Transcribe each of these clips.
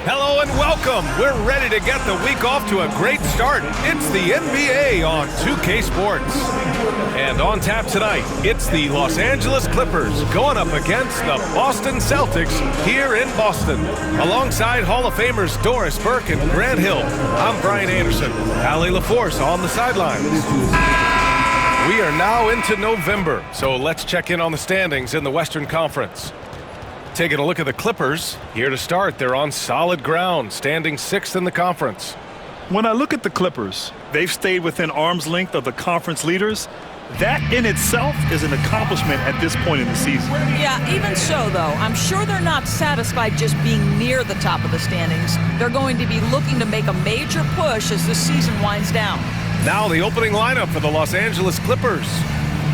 Hello and welcome. We're ready to get the week off to a great start. It's the NBA on 2K Sports. And on tap tonight, it's the Los Angeles Clippers going up against the Boston Celtics here in Boston. Alongside Hall of Famers Doris Burke and Grant Hill, I'm Brian Anderson. Allie LaForce on the sidelines. We are now into November, so let's check in on the standings in the Western Conference. Taking a look at the Clippers, here to start, they're on solid ground, standing 6th in the conference. When I look at the Clippers, they've stayed within arm's length of the conference leaders. That in itself is an accomplishment at this point in the season. Yeah, even so, though, I'm sure they're not satisfied just being near the top of the standings. They're going to be looking to make a major push as the season winds down. Now the opening lineup for the Los Angeles Clippers.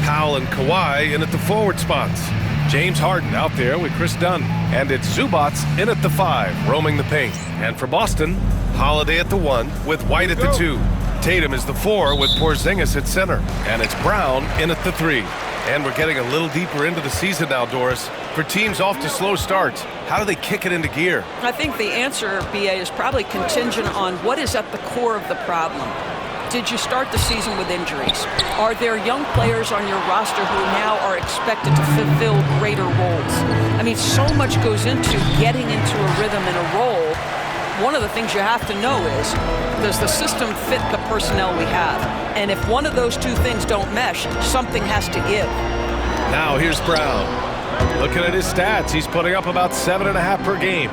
Powell and Kawhi in at the forward spots. James Harden out there with Chris Dunn. And it's Zubac in at the 5, roaming the paint. And for Boston, Holiday at the 1 with White at the 2. Tatum is the 4 with Porzingis at center. And it's Brown in at the 3. And we're getting a little deeper into the season now, Doris. For teams off to slow starts, how do they kick it into gear? I think the answer, BA, is probably contingent on what is at the core of the problem. Did you start the season with injuries? Are there young players on your roster who now are expected to fulfill greater roles? I mean, so much goes into getting into a rhythm and a role. One of the things you have to know is, does the system fit the personnel we have? And if one of those two things don't mesh, something has to give. Now here's Brown. Looking at his stats, he's putting up about 7.5 per game.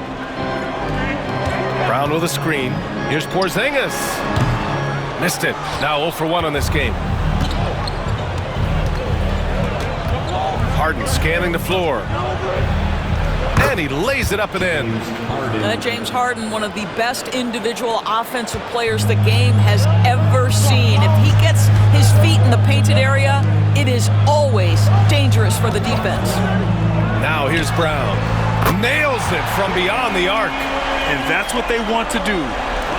Brown with a screen. Here's Porzingis. Missed it. Now 0 for 1 on this game. Harden scanning the floor. And he lays it up and in. James Harden, one of the best individual offensive players the game has ever seen. If he gets his feet in the painted area, it is always dangerous for the defense. Now here's Brown. Nails it from beyond the arc. And that's what they want to do.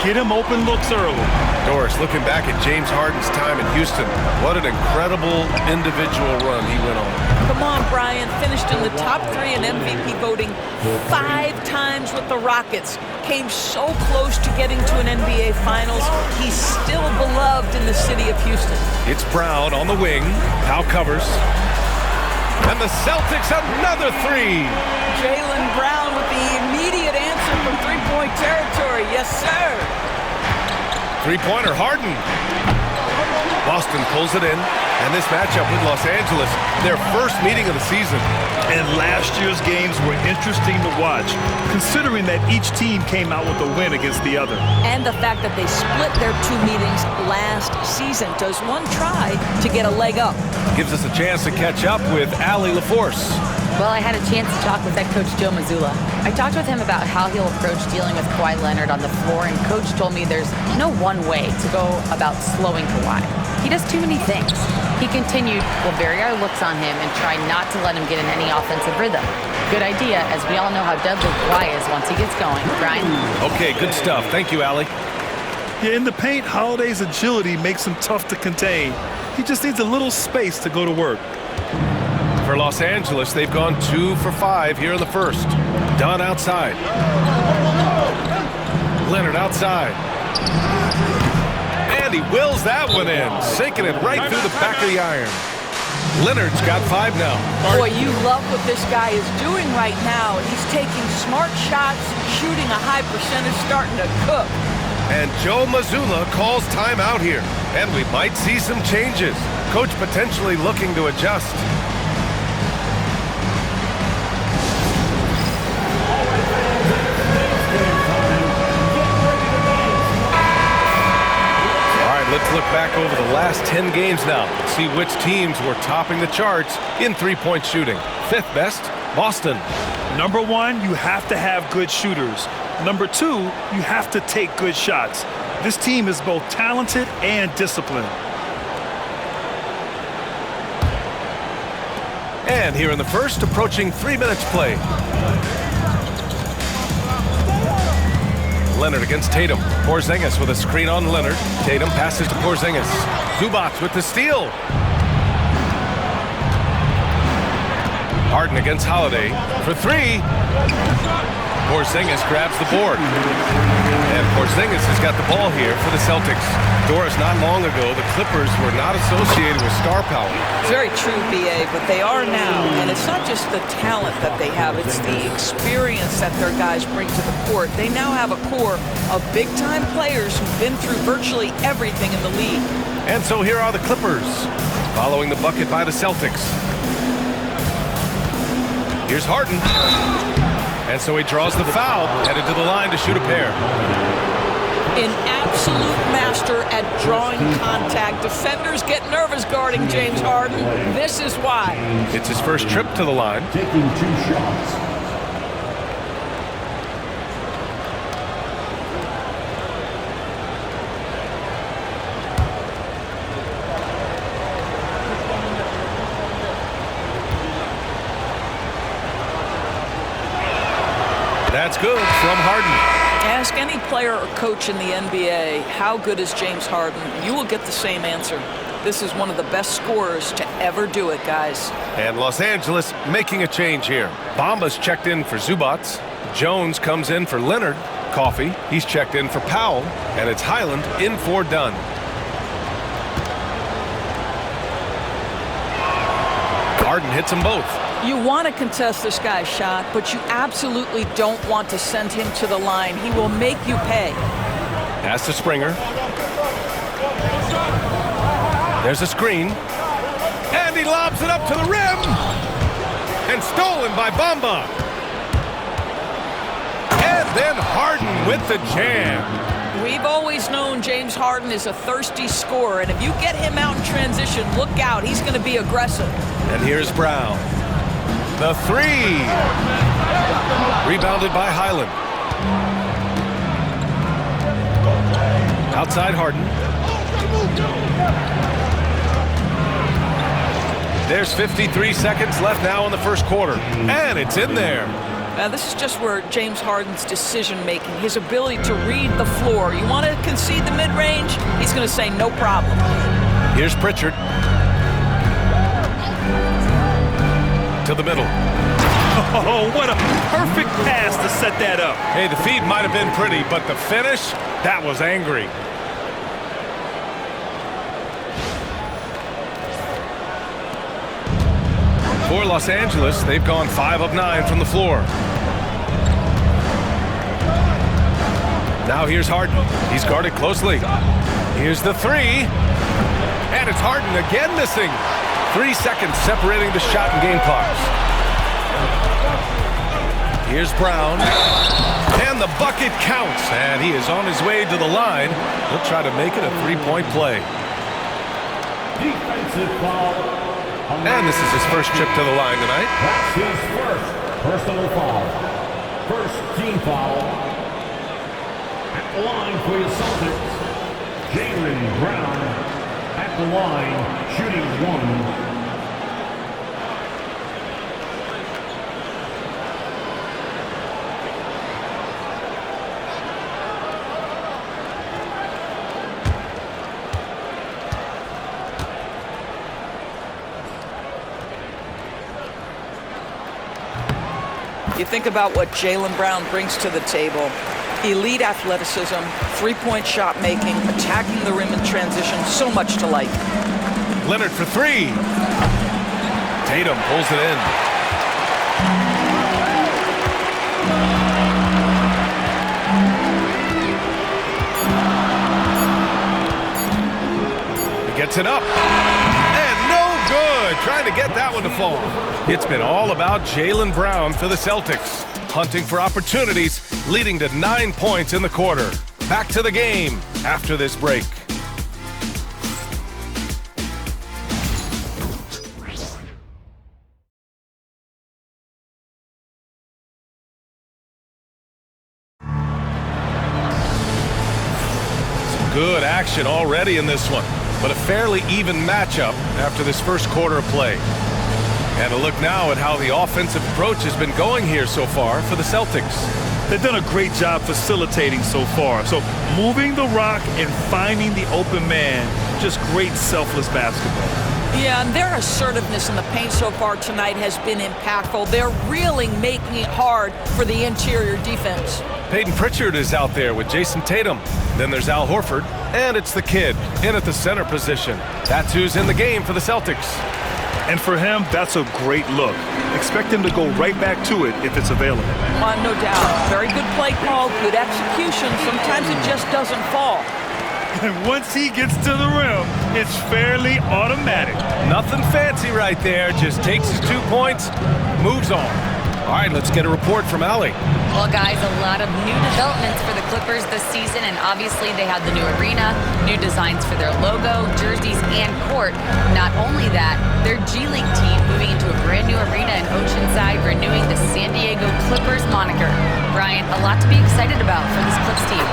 Get him open looks early. Doris, looking back at James Harden's time in Houston, what an incredible individual run he went on. Come on, Brian. Finished in the top 3 in MVP voting 5 times with the Rockets. Came so close to getting to an NBA Finals. He's still beloved in the city of Houston. It's Brown on the wing. Powell covers. And the Celtics another 3. Jaylen Brown with the immediate answer from three-point territory. Yes, sir. Three-pointer, Harden. Boston pulls it in. And this matchup with Los Angeles, their first meeting of the season. And last year's games were interesting to watch, considering that each team came out with a win against the other. And the fact that they split their 2 meetings last season. Does one try to get a leg up? Gives us a chance to catch up with Allie LaForce. Well, I had a chance to talk with head coach Joe Mazzulla. I talked with him about how he'll approach dealing with Kawhi Leonard on the floor, and coach told me there's no one way to go about slowing Kawhi. He does too many things. He continued, we'll vary our looks on him and try not to let him get in any offensive rhythm. Good idea, as we all know how deadly Kawhi is once he gets going. Brian? Okay, good stuff. Thank you, Allie. Yeah, in the paint, Holiday's agility makes him tough to contain. He just needs a little space to go to work. For Los Angeles, they've gone 2 for 5 here in the first. Dunn outside. Leonard outside. And he wills that one in, sinking it right through the back of the iron. Leonard's got 5 now. Boy, you love what this guy is doing right now. He's taking smart shots, shooting a high percentage, starting to cook. And Joe Mazzulla calls timeout here. And we might see some changes. Coach potentially looking to adjust. Let's look back over the last 10 games now. See which teams were topping the charts in three-point shooting. 5th best, Boston. Number 1, you have to have good shooters. Number 2, you have to take good shots. This team is both talented and disciplined. And here in the first, approaching 3 minutes play. Leonard against Tatum. Porzingis with a screen on Leonard. Tatum passes to Porzingis. Zubac with the steal. Harden against Holiday for 3. Porzingis grabs the board. And Porzingis has got the ball here for the Celtics. Doris, not long ago, the Clippers were not associated with star power. It's very true, B.A., but they are now. And it's not just the talent that they have, it's the experience that their guys bring to the court. They now have a core of big-time players who've been through virtually everything in the league. And so here are the Clippers, following the bucket by the Celtics. Here's Harden. And so he draws the foul, headed to the line to shoot a pair. An absolute master at drawing contact. Defenders get nervous guarding James Harden. This is why. It's his first trip to the line. Taking 2 shots. That's good from Harden. Ask any player or coach in the NBA, how good is James Harden? You will get the same answer. This is one of the best scorers to ever do it, guys. And Los Angeles making a change here. Bamba's checked in for Zubac. Jones comes in for Leonard. Coffey, he's checked in for Powell. And it's Highland in for Dunn. Harden hits them both. You want to contest this guy's shot, but you absolutely don't want to send him to the line. He will make you pay. Pass to Springer. There's a screen. And he lobs it up to the rim. And stolen by Bamba. And then Harden with the jam. We've always known James Harden is a thirsty scorer, and if you get him out in transition, look out. He's going to be aggressive. And here's Brown. The 3. Rebounded by Highland. Outside Harden. There's 53 seconds left now in the first quarter. And it's in there. Now, this is just where James Harden's decision-making, his ability to read the floor. You want to concede the mid-range? He's going to say no problem. Here's Pritchard. To the middle. Oh, what a perfect pass to set that up. Hey, the feed might have been pretty, but the finish, that was angry. For Los Angeles, they've gone 5 of 9 from the floor. Now here's Harden. He's guarded closely. Here's the 3. And it's Harden again missing. 3 seconds separating the shot and game clocks. Here's Brown. And the bucket counts. And he is on his way to the line. He'll try to make it a 3-point play. Defensive foul. And this is his first trip to the line tonight. That's his first personal foul. First team foul. At the line for your Celtics, Jaylen Brown. At the line, shooting 1. You think about what Jaylen Brown brings to the table. Elite athleticism, 3-point shot making, attacking the rim in transition, so much to like. Leonard for 3. Tatum pulls it in. He gets it up. And no good. Trying to get that one to fall. It's been all about Jaylen Brown for the Celtics. Hunting for opportunities, leading to 9 points in the quarter. Back to the game after this break. action already in this one, but a fairly even matchup after this first quarter of play. And a look now at how the offensive approach has been going here so far for the Celtics. They've done a great job facilitating so far. So moving the rock and finding the open man, just great selfless basketball. Yeah, and their assertiveness in the paint so far tonight has been impactful. They're really making it hard for the interior defense. Peyton Pritchard is out there with Jason Tatum. Then there's Al Horford, and it's the kid in at the center position. That's who's in the game for the Celtics. And for him, that's a great look. Expect him to go right back to it if it's available. No doubt. Very good play call, good execution. Sometimes it just doesn't fall. And once he gets to the rim, it's fairly automatic. Nothing fancy right there. Just takes his 2 points, moves on. All right, let's get a report from Allie. Well, guys, a lot of new developments for the Clippers this season, and obviously they have the new arena, new designs for their logo, jerseys, and court. Not only that, their G League team moving into a brand new arena in Oceanside, renewing the San Diego Clippers moniker. Brian, a lot to be excited about for this Clips team.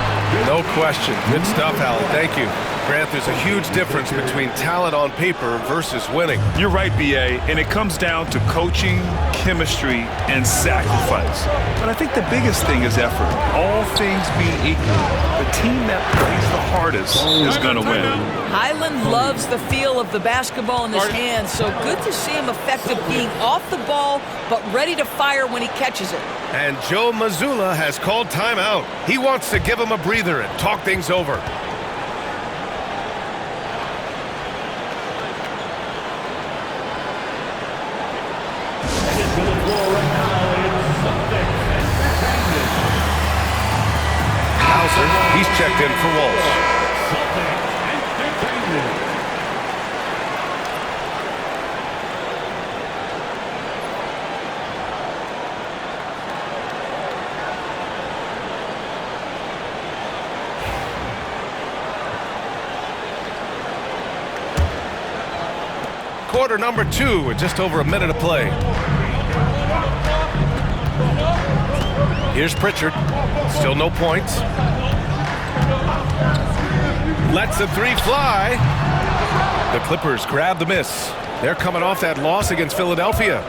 No question. Good stuff, Allie. Thank you. Grant, there's a huge difference between talent on paper versus winning. You're right, B.A., and it comes down to coaching, chemistry, and sacrifice. But I think the biggest thing is effort. All things being equal, the team that plays the hardest is going to win. Highland loves the feel of the basketball in his hands, so good to see him effective being off the ball, but ready to fire when he catches it. And Joe Mazzulla has called timeout. He wants to give him a breather and talk things over. He's checked in for Walsh. Quarter number 2 with just over a minute of play. Here's Pritchard. Still no points. Lets the 3 fly. The Clippers grab the miss. They're coming off that loss against Philadelphia.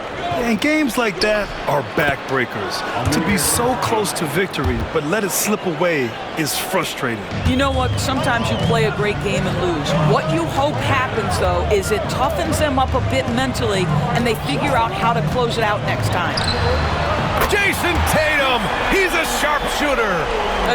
And games like that are backbreakers. To be so close to victory, but let it slip away is frustrating. You know what? Sometimes you play a great game and lose. What you hope happens, though, is it toughens them up a bit mentally, and they figure out how to close it out next time. Jason Tatum, he's a sharpshooter.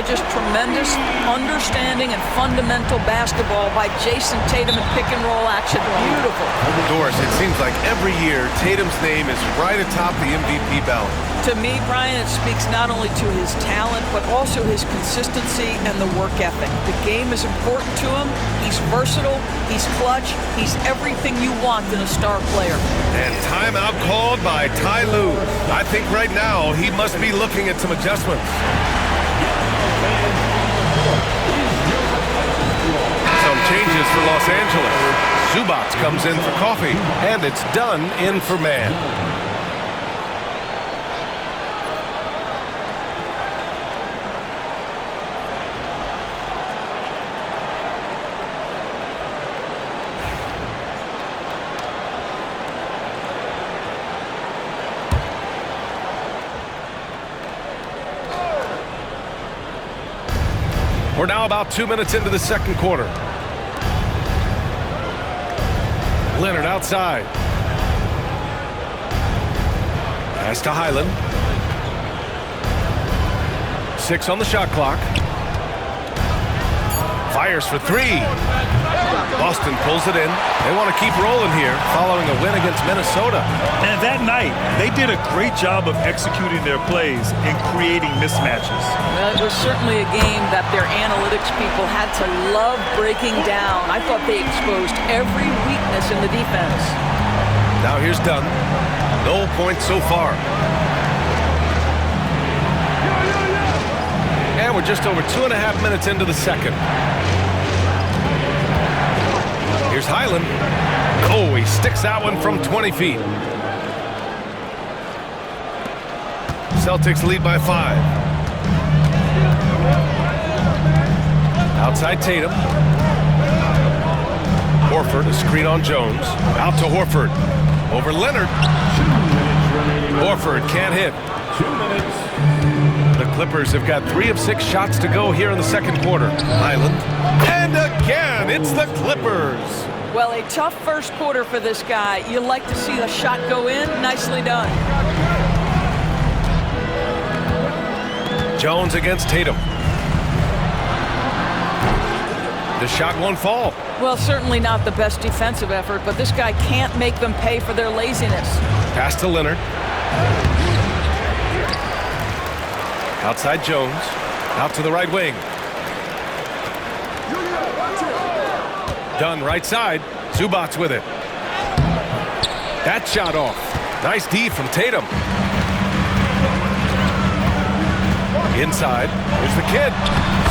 Just tremendous understanding and fundamental basketball by Jason Tatum in pick-and-roll action. Beautiful. Doris, it seems like every year Tatum's name is right atop the MVP ballot. To me, Brian, it speaks not only to his talent, but also his consistency and the work ethic. The game is important to him. He's versatile. He's clutch. He's everything you want in a star player. And timeout called by Ty Lue. I think right now he must be looking at some adjustments. Some changes for Los Angeles. Zubats comes in for coffee, and it's done in for man. We're now about 2 minutes into the second quarter. Leonard outside. Pass to Highland. 6 on the shot clock. Fires for 3. Boston pulls it in. They want to keep rolling here following a win against Minnesota. And that night, they did a great job of executing their plays and creating mismatches. Well, it was certainly a game that their analytics people had to love breaking down. I thought they exposed every weakness in the defense. Now here's Dunn. No points so far. And we're just over 2.5 minutes into the second. Here's Highland. Oh, he sticks that one from 20 feet. Celtics lead by 5. Outside Tatum. Horford, a screen on Jones. Out to Horford. Over Leonard. Horford can't hit. 2 minutes. The Clippers have got 3 of 6 shots to go here in the second quarter. Highland. And again, it's the Clippers. Well, a tough first quarter for this guy. You like to see the shot go in. Nicely done. Jones against Tatum. The shot won't fall. Well, certainly not the best defensive effort, but this guy can't make them pay for their laziness. Pass to Leonard. Outside Jones. Out to the right wing. Dunn right side. Zubac's with it. That shot off. Nice D from Tatum. Inside. Here's the kid.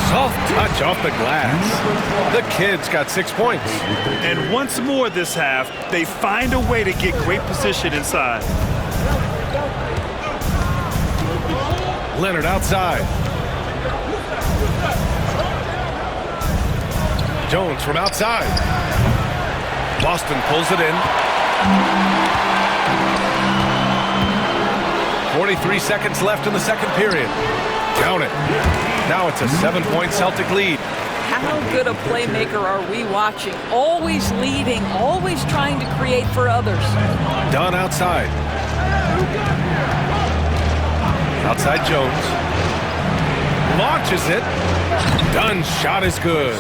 Soft touch off the glass. The kid's got 6 points. And once more this half, they find a way to get great position inside. Leonard outside. Jones from outside. Boston pulls it in. 43 seconds left in the second period. Count it. Now it's a 7-point Celtic lead. How good a playmaker are we watching? Always leading, always trying to create for others. Dunn outside. Outside Jones. Launches it. Dunn's shot is good.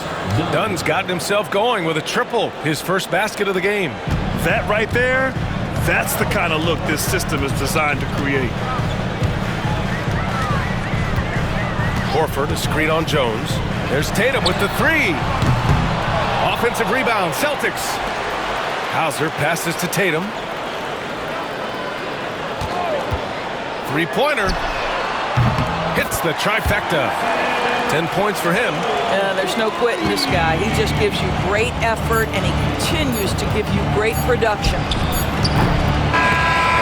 Dunn's gotten himself going with a triple, his first basket of the game. That right there, that's the kind of look this system is designed to create. Horford, a screen on Jones. There's Tatum with the 3. Offensive rebound, Celtics. Hauser passes to Tatum. Three-pointer. Hits the trifecta. 10 points for him. There's no quitting this guy. He just gives you great effort, and he continues to give you great production.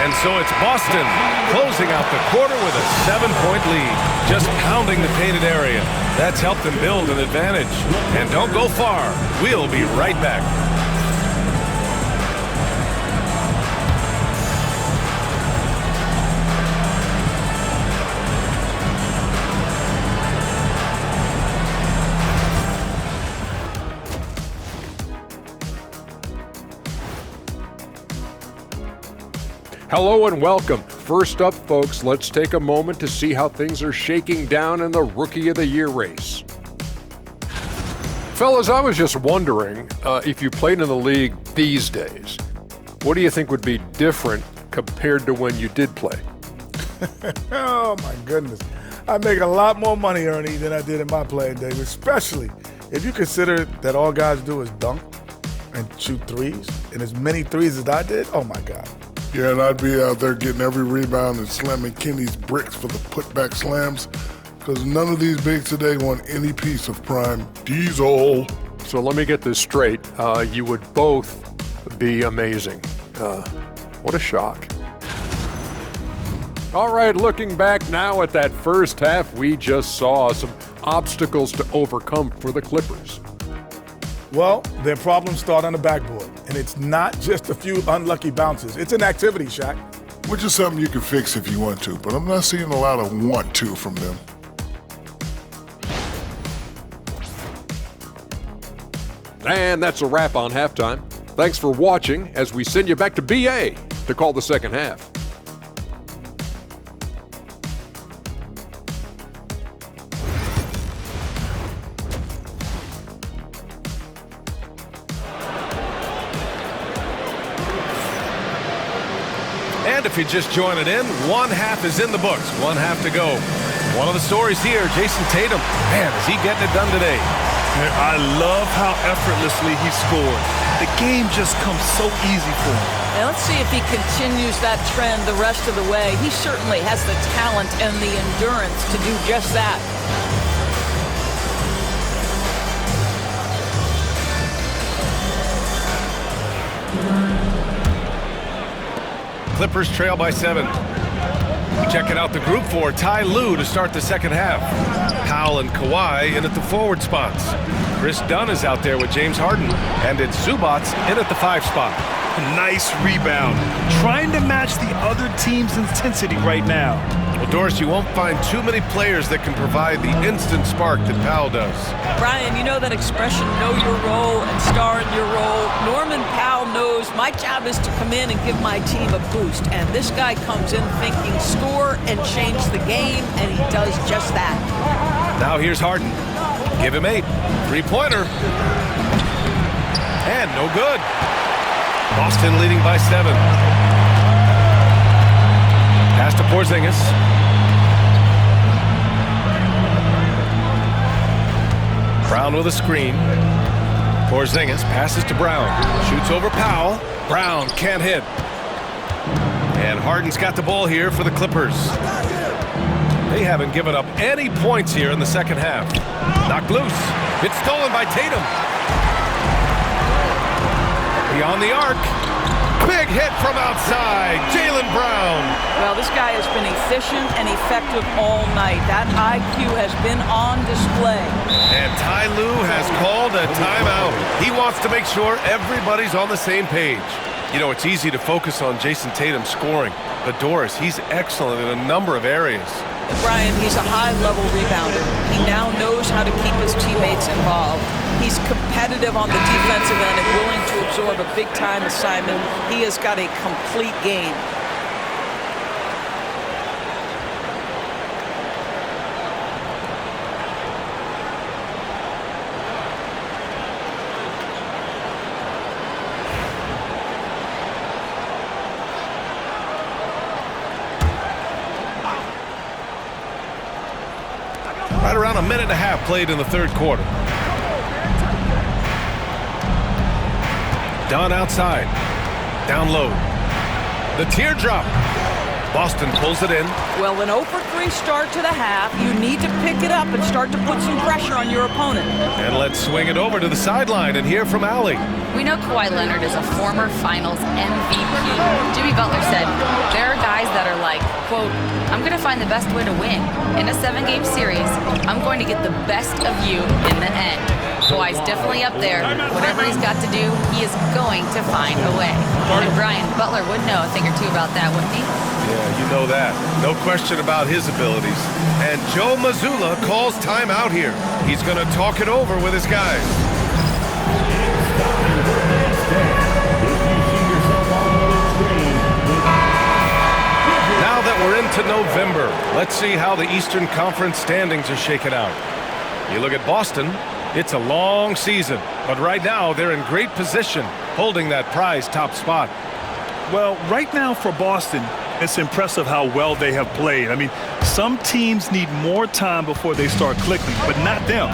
And so it's Boston closing out the quarter with a 7-point lead. Just pounding the painted area. That's helped them build an advantage. And don't go far. We'll be right back. Hello and welcome. First up, folks, let's take a moment to see how things are shaking down in the Rookie of the Year race. Fellas, I was just wondering if you played in the league these days, what do you think would be different compared to when you did play? Oh, my goodness. I make a lot more money, Ernie, than I did in my playing days, especially if you consider that all guys do is dunk and shoot threes, and as many threes as I did, oh, my God. Yeah, and I'd be out there getting every rebound and slamming Kenny's bricks for the putback slams because none of these bigs today want any piece of prime diesel. So let me get this straight. You would both be amazing. What a shock. All right, looking back now at that first half, we just saw some obstacles to overcome for the Clippers. Well, their problems start on the backboard, and it's not just a few unlucky bounces. It's an activity, Shaq. Which is something you can fix if you want to, but I'm not seeing a lot of want to from them. And that's a wrap on halftime. Thanks for watching as we send you back to BA to call the second half. And if you're just joining in, one half is in the books, one half to go. One of the stories here, Jason Tatum. Man, is he getting it done today? I love how effortlessly he scored. The game just comes so easy for him. Now let's see if he continues that trend the rest of the way. He certainly has the talent and the endurance to do just that. Clippers trail by 7. Checking out the group for Ty Lue to start the second half. Powell and Kawhi in at the forward spots. Chris Dunn is out there with James Harden. And it's Zubats in at the 5 spot. Nice rebound. Trying to match the other team's intensity right now. Well, Doris, you won't find too many players that can provide the instant spark that Powell does. Brian, you know that expression, know your role and star in your role. Norman Powell knows my job is to come in and give my team a boost. And this guy comes in thinking score and change the game, and he does just that. Now here's Harden. Give him 8. 3-pointer. And no good. Boston leading by 7. Pass to Porzingis. Brown with a screen. Porzingis passes to Brown. Shoots over Powell. Brown can't hit. And Harden's got the ball here for the Clippers. They haven't given up any points here in the second half. Knocked loose. It's stolen by Tatum. Beyond the arc. Big hit from outside. Jaylen Brown. Well, this guy has been efficient and effective all night. That IQ has been on display. And Ty Lue has called a timeout. He wants to make sure everybody's on the same page. You know, it's easy to focus on Jason Tatum scoring, but Doris, he's excellent in a number of areas. Brian, he's a high-level rebounder. He now knows how to keep his teammates involved. He's competitive on the defensive end and willing to absorb a big-time assignment. He has got a complete game. Right around a minute and a half played in the third quarter. Dunn outside. Down low. The teardrop. Boston pulls it in. Well, an 0 for 3 start to the half. You need to pick it up and start to put some pressure on your opponent. And let's swing it over to the sideline and hear from Allie. We know Kawhi Leonard is a former Finals MVP. Jimmy Butler said, there are guys that are like, quote, I'm going to find the best way to win. In a 7-game series, I'm going to get the best of you in the end. Kawhi's definitely up there. Whatever he's got to do, he is going to find a way. And Brian, Butler would know a thing or two about that, wouldn't he? Yeah, you know that. No question about his abilities. And Joe Mazzulla calls timeout here. He's going to talk it over with his guys. Now that we're into November, let's see how the Eastern Conference standings are shaken out. You look at Boston, it's a long season, but right now they're in great position, holding that prize top spot. Well, right now for Boston, it's impressive how well they have played. I mean, some teams need more time before they start clicking, but not them.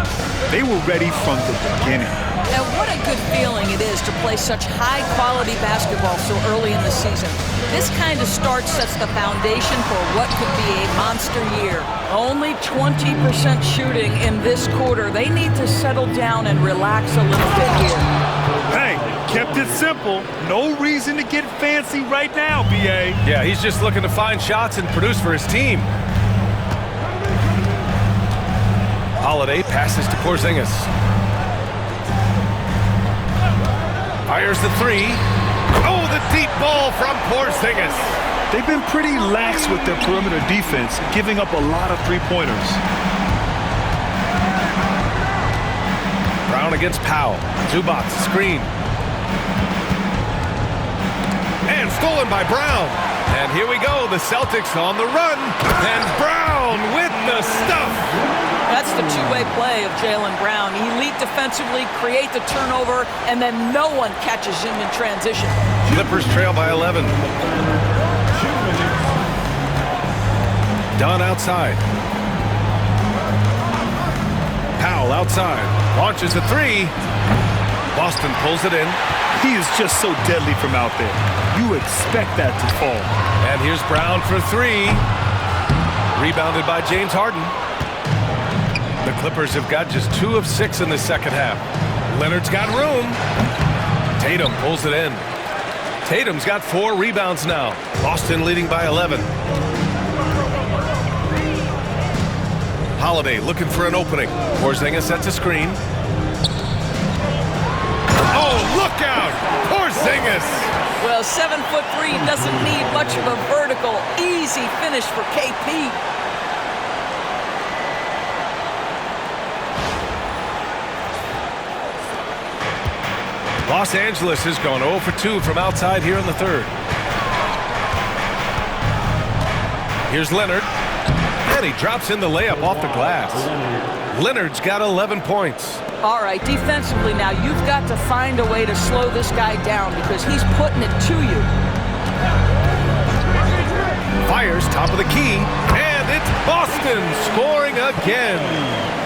They were ready from the beginning. And what a good feeling it is to play such high-quality basketball so early in the season. This kind of start sets the foundation for what could be a monster year. Only 20% shooting in this quarter. They need to settle down and relax a little bit here. Hey, kept it simple. No reason to get fancy right now, B.A. Yeah, he's just looking to find shots and produce for his team. Holiday passes to Porzingis. Fires the 3. Oh, the deep ball from Porzingis. They've been pretty lax with their perimeter defense, giving up a lot of three-pointers. Brown against Powell. Zubats screen. And stolen by Brown. And here we go, the Celtics on the run. And Brown with the stuff. That's the two-way play of Jaylen Brown. Elite defensively, create the turnover, and then no one catches him in transition. Clippers trail by 11. Dunn outside. Powell outside. Launches a 3. Boston pulls it in. He is just so deadly from out there. You expect that to fall. And here's Brown for 3. Rebounded by James Harden. The Clippers have got just 2 of 6 in the second half. Leonard's got room. Tatum pulls it in. Tatum's got 4 rebounds now. Boston leading by 11. Holiday looking for an opening. Porzingis sets a screen. The 7'3" doesn't need much of a vertical. Easy finish for KP. Los Angeles has gone 0 for 2 from outside here in the third. Here's Leonard. And he drops in the layup off the glass. Leonard's got 11 points. All right, defensively now, you've got to find a way to slow this guy down because he's putting it to you. Fires top of the key, and it's Boston scoring again.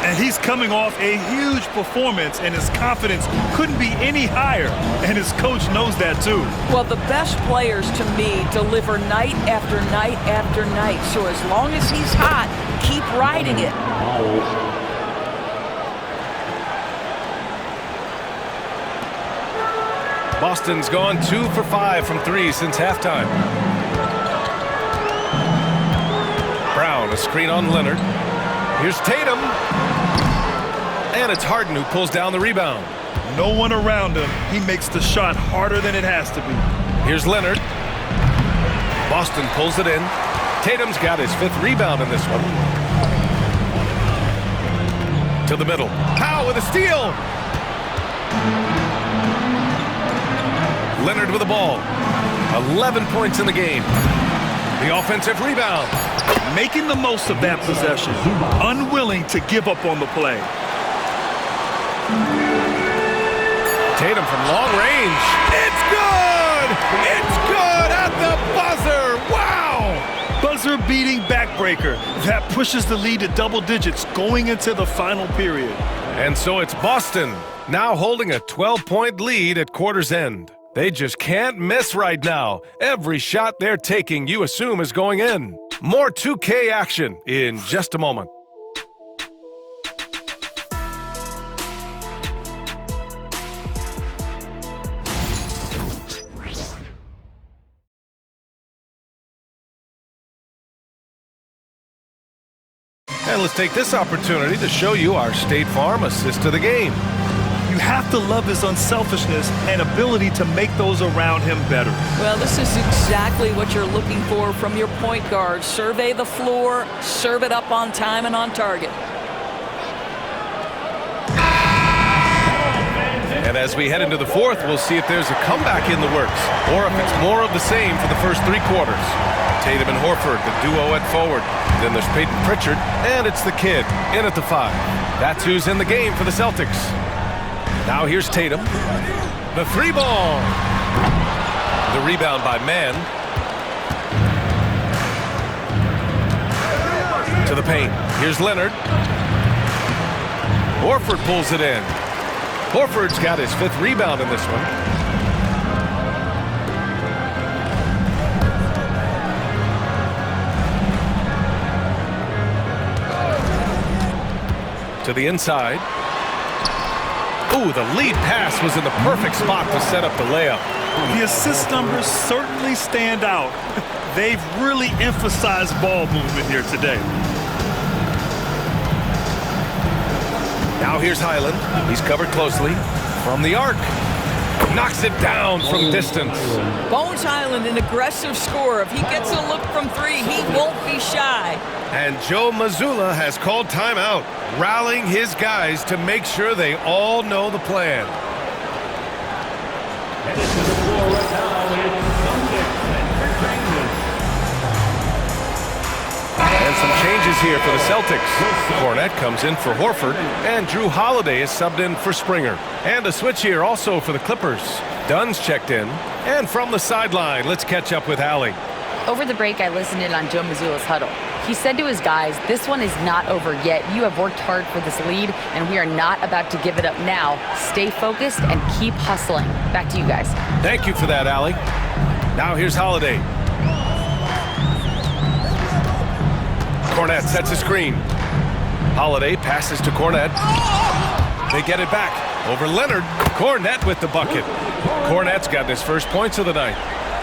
And he's coming off a huge performance, and his confidence couldn't be any higher. And his coach knows that, too. Well, the best players, to me, deliver night after night after night. So as long as he's hot, keep riding it. Boston's gone 2 for 5 from 3 since halftime. Brown, a screen on Leonard. Here's Tatum. And it's Harden who pulls down the rebound. No one around him. He makes the shot harder than it has to be. Here's Leonard. Boston pulls it in. Tatum's got his 5th rebound in this one. To the middle. Powell with a steal. Leonard with the ball. 11 points in the game. The offensive rebound. Making the most of that possession. Unwilling to give up on the play. Tatum from long range. It's good! It's good at the buzzer! Wow! Buzzer-beating backbreaker. That pushes the lead to double digits going into the final period. And so it's Boston, now holding a 12-point lead at quarter's end. They just can't miss right now. Every shot they're taking, you assume, is going in. More 2K action in just a moment. And let's take this opportunity to show you our State Farm assist to the game. You have to love his unselfishness and ability to make those around him better. Well, this is exactly what you're looking for from your point guard. Survey the floor, serve it up on time and on target. And as we head into the fourth, we'll see if there's a comeback in the works or if it's more of the same for the first 3 quarters. Tatum and Horford, the duo at forward. Then there's Peyton Pritchard, and it's the kid in at the 5. That's who's in the game for the Celtics. Now here's Tatum. The 3-ball. The rebound by Mann. To the paint. Here's Leonard. Horford pulls it in. Horford's got his 5th rebound in this one. To the inside. Ooh, the lead pass was in the perfect spot to set up the layup. The assist numbers certainly stand out. They've really emphasized ball movement here today. Now here's Highland. He's covered closely from the arc. Knocks it down from distance. Bones Highland, an aggressive scorer. If he gets a look from 3, he won't be shy. And Joe Mazzulla has called timeout, rallying his guys to make sure they all know the plan. Headed to the floor right now is Celtics Entertainment. And some changes here for the Celtics. Cornette comes in for Horford, and Drew Holiday is subbed in for Springer. And a switch here also for the Clippers. Dunn's checked in. And from the sideline, let's catch up with Allie. Over the break, I listened in on Joe Mazzulla's huddle. He said to his guys, this one is not over yet. You have worked hard for this lead, and we are not about to give it up now. Stay focused and keep hustling. Back to you guys. Thank you for that, Allie. Now here's Holiday. Cornette sets a screen. Holiday passes to Cornette. They get it back. Over Leonard. Cornette with the bucket. Cornette's got his first points of the night.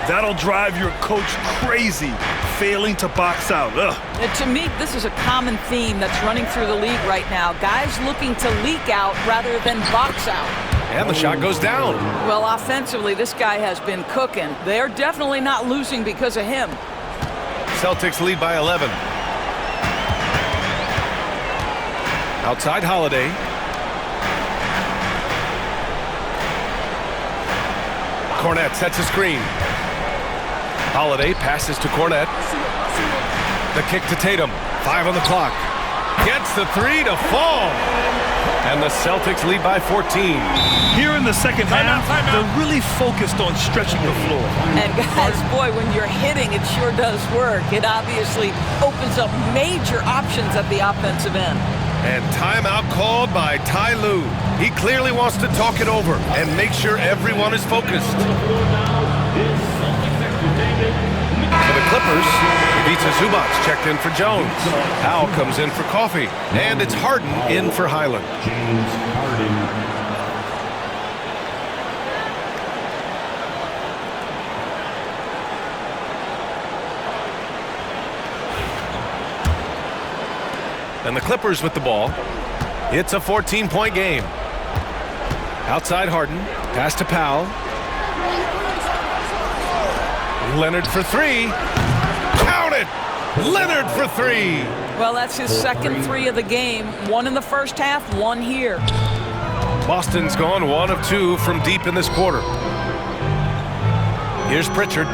That'll drive your coach crazy, failing to box out. And to me, this is a common theme that's running through the league right now. Guys looking to leak out rather than box out. And the shot goes down. Well, offensively, this guy has been cooking. They're definitely not losing because of him. Celtics lead by 11. Outside Holiday. Cornette sets a screen. Holiday passes to Cornette. The kick to Tatum. 5 on the clock. Gets the three to fall. And the Celtics lead by 14. Here in the second half, they're really focused on stretching the floor. And guys, boy, when you're hitting, it sure does work. It obviously opens up major options at the offensive end. And timeout called by Ty Lue. He clearly wants to talk it over and make sure everyone is focused. For the Clippers, Ivica Zubac checked in for Jones. Powell comes in for Coffee. And it's Harden in for Highland. James Harden. And the Clippers with the ball. It's a 14-point game. Outside Harden. Pass to Powell. Leonard for three. Count it! Leonard for three. Well, that's his second three of the game. One in the first half, one here. Boston's gone 1 of 2 from deep in this quarter. Here's Pritchard.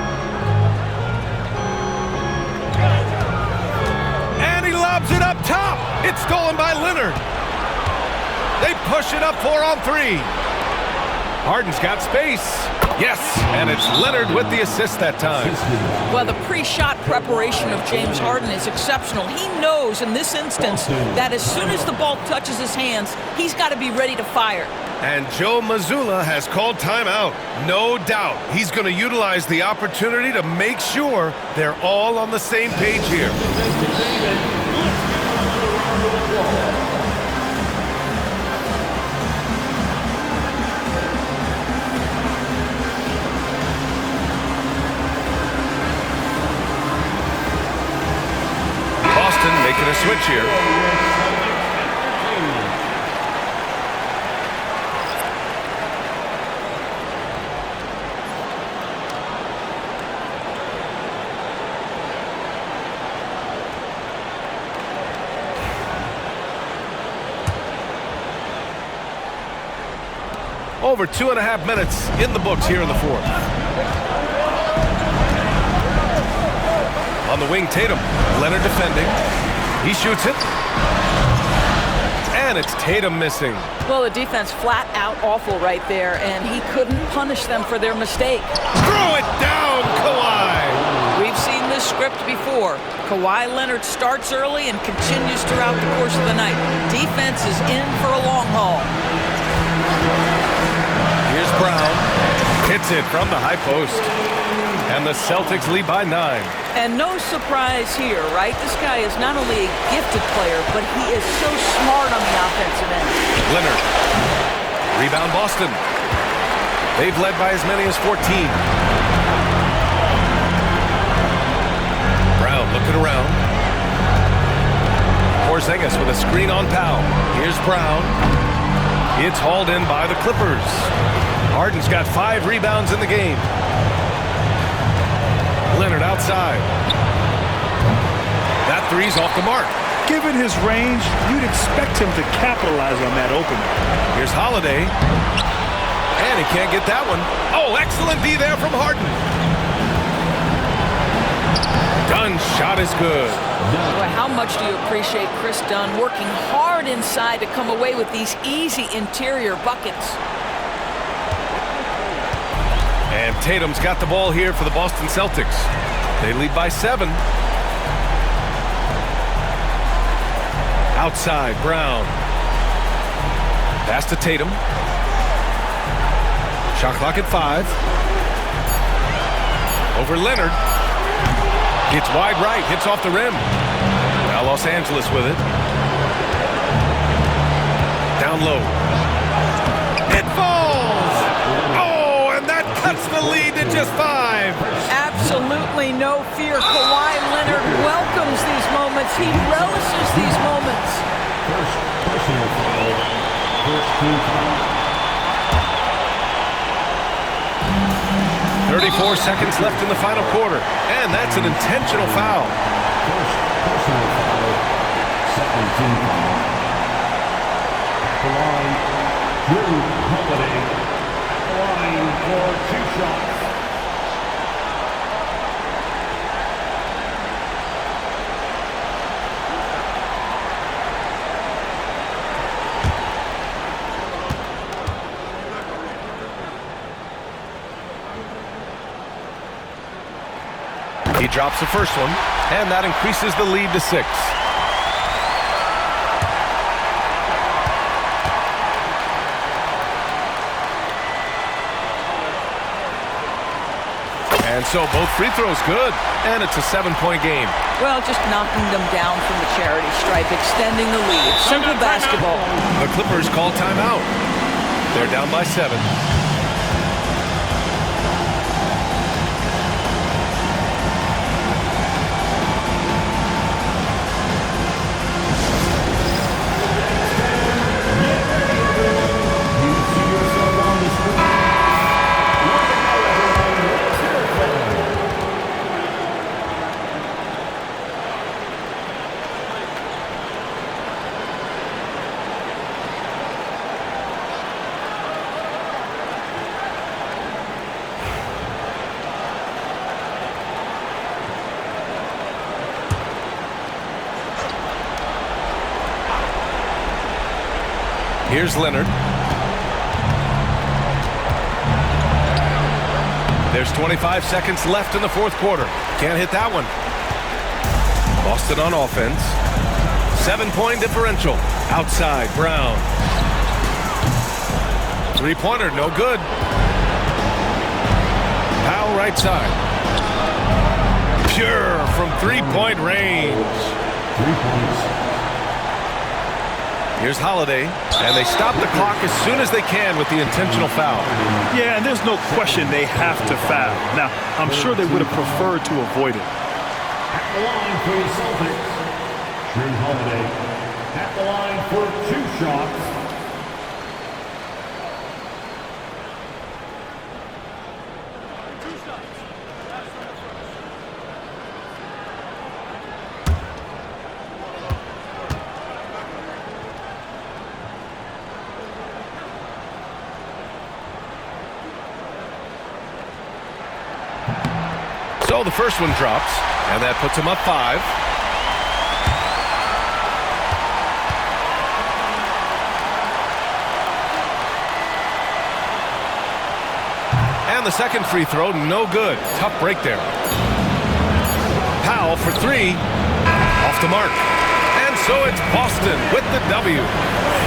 And he lobs it up top. It's stolen by Leonard. They push it up 4 on 3. Harden's got space. Yes, and it's Leonard with the assist that time. Well, the pre-shot preparation of James Harden is exceptional. He knows in this instance that as soon as the ball touches his hands, he's got to be ready to fire. And Joe Mazzulla has called timeout. No doubt he's going to utilize the opportunity to make sure they're all on the same page here. Making a switch here. Over 2.5 minutes in the books here in the fourth. On the wing, Tatum. Leonard defending. He shoots it. And it's Tatum missing. Well, the defense flat out awful right there, and he couldn't punish them for their mistake. Throw it down, Kawhi. We've seen this script before. Kawhi Leonard starts early and continues throughout the course of the night. Defense is in for a long haul. Here's Brown. Hits it from the high post. And the Celtics lead by 9. And no surprise here, right? This guy is not only a gifted player, but he is so smart on the offensive end. Leonard. Rebound Boston. They've led by as many as 14. Brown looking around. Porzingis with a screen on Powell. Here's Brown. It's hauled in by the Clippers. Harden's got 5 rebounds in the game. Leonard outside. That three's off the mark. Given his range, you'd expect him to capitalize on that opening. Here's Holiday. And he can't get that one. Oh, excellent D there from Harden. Dunn's shot is good. Boy, how much do you appreciate Chris Dunn working hard inside to come away with these easy interior buckets? And Tatum's got the ball here for the Boston Celtics. They lead by 7. Outside, Brown. Pass to Tatum. Shot clock at 5. Over Leonard. Gets wide right, hits off the rim. Now Los Angeles with it. Down low. It falls! Oh, and that cuts the lead to just 5. Absolutely no fear. Kawhi Leonard welcomes these moments. He relishes these moments. First personal foul. First team foul. 34 seconds left in the final quarter, and that's an intentional foul. First personal foul, second team foul. At the line, Drew Holiday. At the line for 2 shots. He drops the first one, and that increases the lead to 6. And so both free throws good, and it's a 7-point game. Well, just knocking them down from the charity stripe, extending the lead. Simple basketball. The Clippers call timeout. They're down by 7. Here's Leonard. There's 25 seconds left in the fourth quarter. Can't hit that one. Boston on offense. 7-point differential. Outside, Brown. Three-pointer, no good. Powell right side. Pure from three-point range. 3 points. Here's Holiday, and they stop the clock as soon as they can with the intentional foul. Yeah, and there's no question they have to foul. Now, I'm sure they would have preferred to avoid it. At the line for the Celtics, Drew Holiday. At the line for 2 shots. So the first one drops, and that puts him up 5. And the second free throw, no good. Tough break there. Powell for 3. Off the mark. And so it's Boston with the W.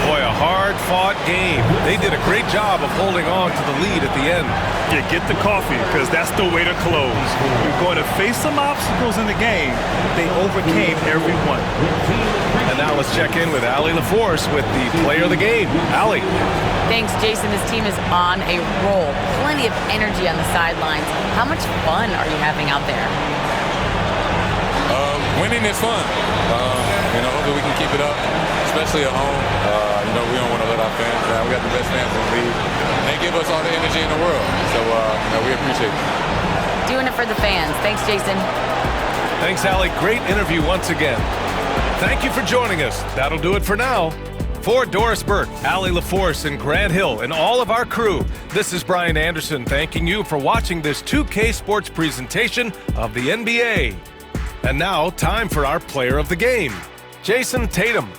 Boy, a hard-fought game. They did a great job of holding on to the lead at the end. Yeah, get the coffee, because that's the way to close. You're going to face some obstacles in the game. They overcame every one. And now let's check in with Allie LaForce with the player of the game. Allie. Thanks, Jason. This team is on a roll. Plenty of energy on the sidelines. How much fun are you having out there? Winning is fun. Hopefully we can keep it up, especially at home. We don't want to let our fans down. We got the best fans in the league. They give us all the energy in the world. So, we appreciate it. Doing it for the fans. Thanks, Jason. Thanks, Allie. Great interview once again. Thank you for joining us. That'll do it for now. For Doris Burke, Allie LaForce, and Grant Hill, and all of our crew, this is Brian Anderson thanking you for watching this 2K Sports presentation of the NBA. And now, time for our player of the game, Jason Tatum.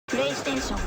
PlayStation